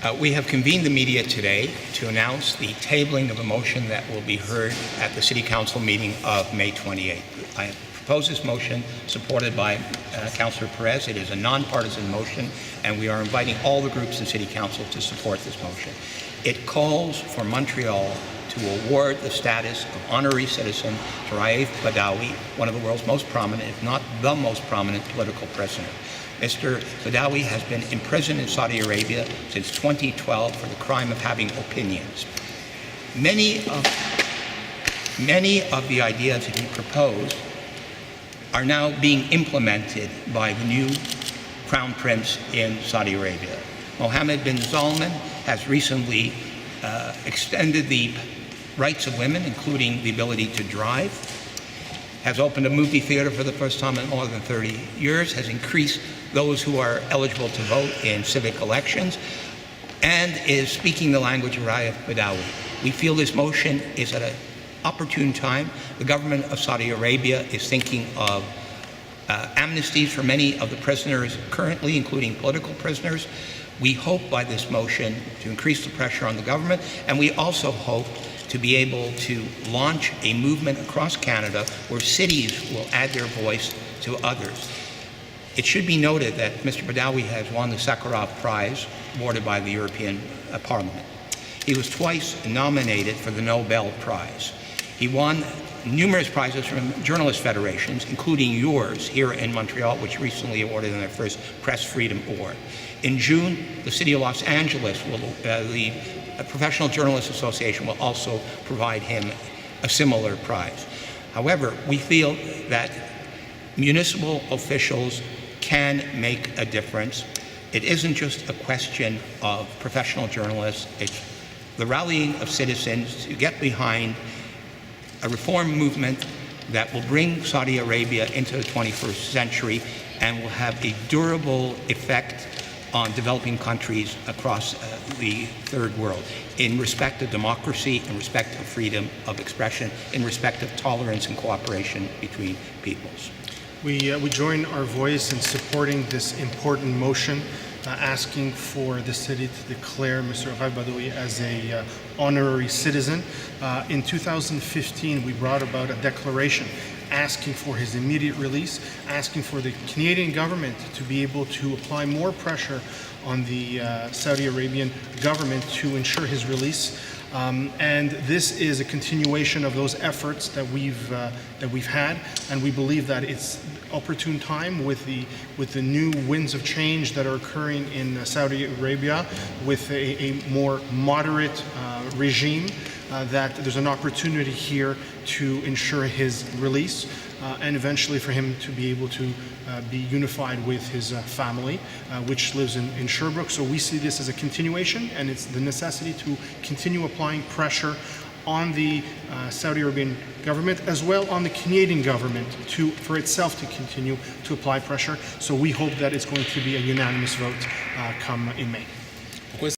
We have convened the media today to announce the tabling of a motion that will be heard at the City Council meeting of May 28th. I have proposed this motion, supported by Councillor Perez. It is a nonpartisan motion, and we are inviting all the groups in City Council to support this motion. It calls for Montreal to award the status of honorary citizen to Raif Badawi, one of the world's most prominent, if not the most prominent, political prisoner. Mr. Badawi has been imprisoned in Saudi Arabia since 2012 for the crime of having opinions. Many of the ideas that he proposed are now being implemented by the new Crown Prince in Saudi Arabia. Mohammed bin Salman has recently extended the rights of women, including the ability to drive, has opened a movie theater for the first time in more than 30 years, has increased those who are eligible to vote in civic elections, and is speaking the language of Raif Badawi. We feel this motion is at an opportune time. The government of Saudi Arabia is thinking of amnesties for many of the prisoners currently, including political prisoners. We hope by this motion to increase the pressure on the government, and we also hope to be able to launch a movement across Canada where cities will add their voice to others. It should be noted that Mr. Badawi has won the Sakharov Prize awarded by the European Parliament. He was twice nominated for the Nobel Prize. He won numerous prizes from journalist federations, including yours here in Montreal, which recently awarded him their first Press Freedom Award. In June, the City of Los Angeles, the Professional Journalists Association, will also provide him a similar prize. However, we feel that municipal officials can make a difference. It isn't just a question of professional journalists, it's the rallying of citizens to get behind a reform movement that will bring Saudi Arabia into the 21st century and will have a durable effect on developing countries across the third world in respect of democracy, in respect of freedom of expression, in respect of tolerance and cooperation between peoples. We join our voice in supporting this important motion, asking for the city to declare Mr. Raif Badawi as a honorary citizen. In 2015, we brought about a declaration asking for his immediate release, asking for the Canadian government to be able to apply more pressure on the Saudi Arabian government to ensure his release. And this is a continuation of those efforts that we've had, and we believe that it's opportune time with the new winds of change that are occurring in Saudi Arabia, with a more moderate regime, that there's an opportunity here to ensure his release and eventually for him to be able to be unified with his family, which lives in Sherbrooke. So we see this as a continuation, and it's the necessity to continue applying pressure on the Saudi Arabian government, as well on the Canadian government, for itself to continue to apply pressure. So we hope that it's going to be a unanimous vote come in May.